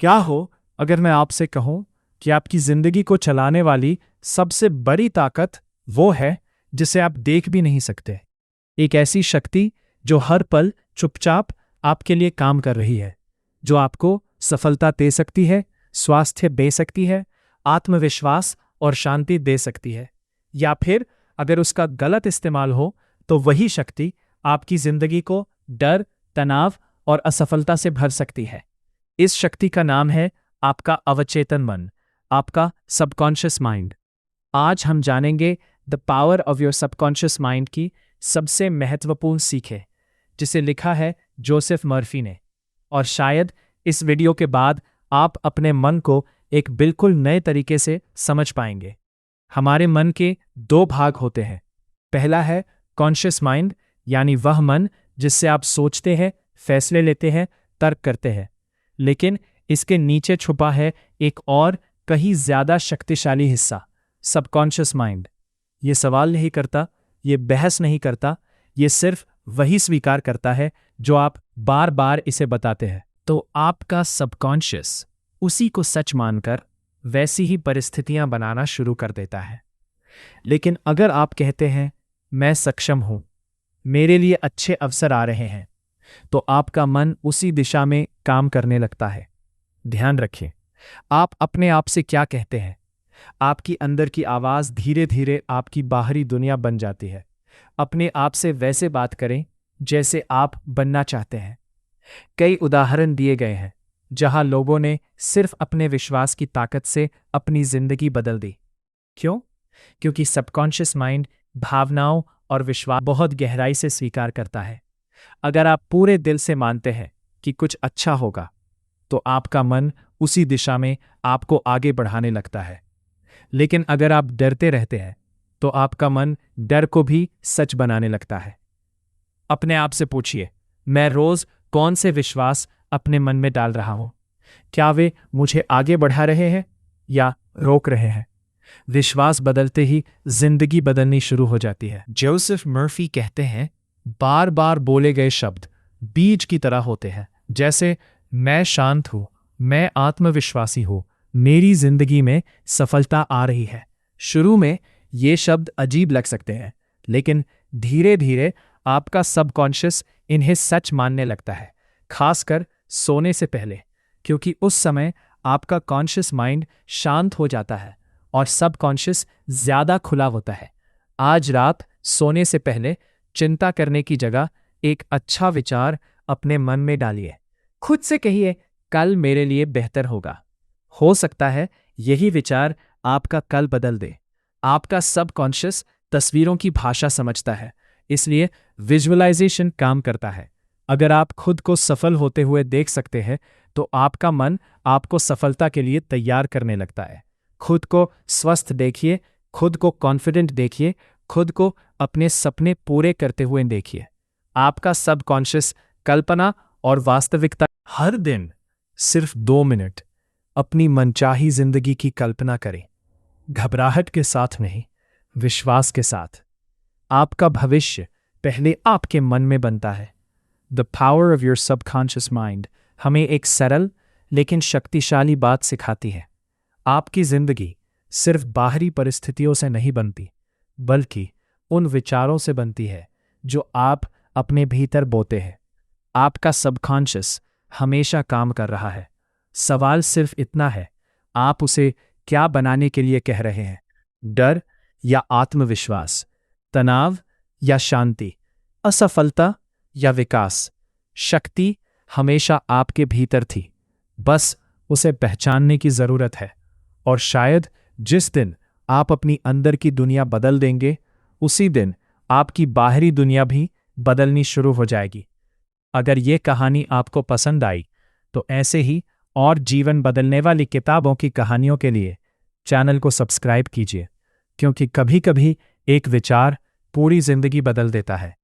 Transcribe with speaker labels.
Speaker 1: क्या हो अगर मैं आपसे कहूं कि आपकी जिंदगी को चलाने वाली सबसे बड़ी ताकत वो है जिसे आप देख भी नहीं सकते। एक ऐसी शक्ति जो हर पल चुपचाप आपके लिए काम कर रही है, जो आपको सफलता दे सकती है, स्वास्थ्य दे सकती है, आत्मविश्वास और शांति दे सकती है। या फिर अगर उसका गलत इस्तेमाल हो तो वही शक्ति आपकी जिंदगी को डर, तनाव और असफलता से भर सकती है। इस शक्ति का नाम है आपका अवचेतन मन, आपका सबकॉन्शियस माइंड। आज हम जानेंगे the power of your subconscious mind की सबसे महत्वपूर्ण सीखें, जिसे लिखा है जोसेफ मर्फी ने। और शायद इस वीडियो के बाद आप अपने मन को एक बिल्कुल नए तरीके से समझ पाएंगे। हमारे मन के दो भाग होते हैं। पहला है कॉन्शियस माइंड, यानी वह मन जिससे आप सोचते हैं, फैसले लेते हैं, तर्क करते हैं। लेकिन इसके नीचे छुपा है एक और कहीं ज्यादा शक्तिशाली हिस्सा, सबकॉन्शियस माइंड। ये सवाल नहीं करता, ये बहस नहीं करता, ये सिर्फ वही स्वीकार करता है जो आप बार बार इसे बताते हैं। तो आपका सबकॉन्शियस उसी को सच मानकर वैसी ही परिस्थितियां बनाना शुरू कर देता है। लेकिन अगर आप कहते हैं मैं सक्षम हूं, मेरे लिए अच्छे अवसर आ रहे हैं, तो आपका मन उसी दिशा में काम करने लगता है। ध्यान रखें, आप अपने आप से क्या कहते हैं, आपकी अंदर की आवाज धीरे धीरे आपकी बाहरी दुनिया बन जाती है। अपने आप से वैसे बात करें जैसे आप बनना चाहते हैं। कई उदाहरण दिए गए हैं जहां लोगों ने सिर्फ अपने विश्वास की ताकत से अपनी जिंदगी बदल दी। क्यों? क्योंकि सबकॉन्शियस माइंड भावनाओं और विश्वास बहुत गहराई से स्वीकार करता है। अगर आप पूरे दिल से मानते हैं कि कुछ अच्छा होगा, तो आपका मन उसी दिशा में आपको आगे बढ़ाने लगता है। लेकिन अगर आप डरते रहते हैं, तो आपका मन डर को भी सच बनाने लगता है। अपने आप से पूछिए, मैं रोज कौन से विश्वास अपने मन में डाल रहा हूं? क्या वे मुझे आगे बढ़ा रहे हैं या रोक रहे हैं? विश्वास बदलते ही जिंदगी बदलनी शुरू हो जाती है। जोसेफ मर्फी कहते हैं, बार बार बोले गए शब्द बीज की तरह होते हैं। जैसे मैं शांत हूं, मैं आत्मविश्वासी हूं, मेरी जिंदगी में सफलता आ रही है। शुरू में ये शब्द अजीब लग सकते हैं, लेकिन धीरे धीरे आपका सबकॉन्शियस इन्हें सच मानने लगता है, खासकर सोने से पहले, क्योंकि उस समय आपका कॉन्शियस माइंड शांत हो जाता है और सबकॉन्शियस ज्यादा खुला होता है। आज रात सोने से पहले चिंता करने की जगह एक अच्छा विचार अपने मन में डालिए। खुद से कहिए, कल मेरे लिए बेहतर होगा। हो सकता है यही विचार आपका कल बदल दे। आपका सबकॉन्शियस तस्वीरों की भाषा समझता है, इसलिए विजुअलाइजेशन काम करता है। अगर आप खुद को सफल होते हुए देख सकते हैं, तो आपका मन आपको सफलता के लिए तैयार करने लगता है। खुद को स्वस्थ देखिए, खुद को कॉन्फिडेंट देखिए, खुद को अपने सपने पूरे करते हुए देखिए। आपका सबकॉन्शियस कल्पना और वास्तविकता हर दिन सिर्फ 2 मिनट अपनी मनचाही जिंदगी की कल्पना करें। घबराहट के साथ नहीं, विश्वास के साथ। आपका भविष्य पहले आपके मन में बनता है। The power of your subconscious mind हमें एक सरल लेकिन शक्तिशाली बात सिखाती है। आपकी जिंदगी सिर्फ बाहरी परिस्थितियों से नहीं बनती, बल्कि उन विचारों से बनती है जो आप अपने भीतर बोते हैं। आपका सबकॉन्शियस हमेशा काम कर रहा है। सवाल सिर्फ इतना है, आप उसे क्या बनाने के लिए कह रहे हैं? डर या आत्मविश्वास, तनाव या शांति, असफलता या विकास? शक्ति हमेशा आपके भीतर थी, बस उसे पहचानने की जरूरत है। और शायद जिस दिन आप अपनी अंदर की दुनिया बदल देंगे, उसी दिन आपकी बाहरी दुनिया भी बदलनी शुरू हो जाएगी। अगर ये कहानी आपको पसंद आई, तो ऐसे ही और जीवन बदलने वाली किताबों की कहानियों के लिए चैनल को सब्सक्राइब कीजिए, क्योंकि कभी-कभी एक विचार पूरी जिंदगी बदल देता है।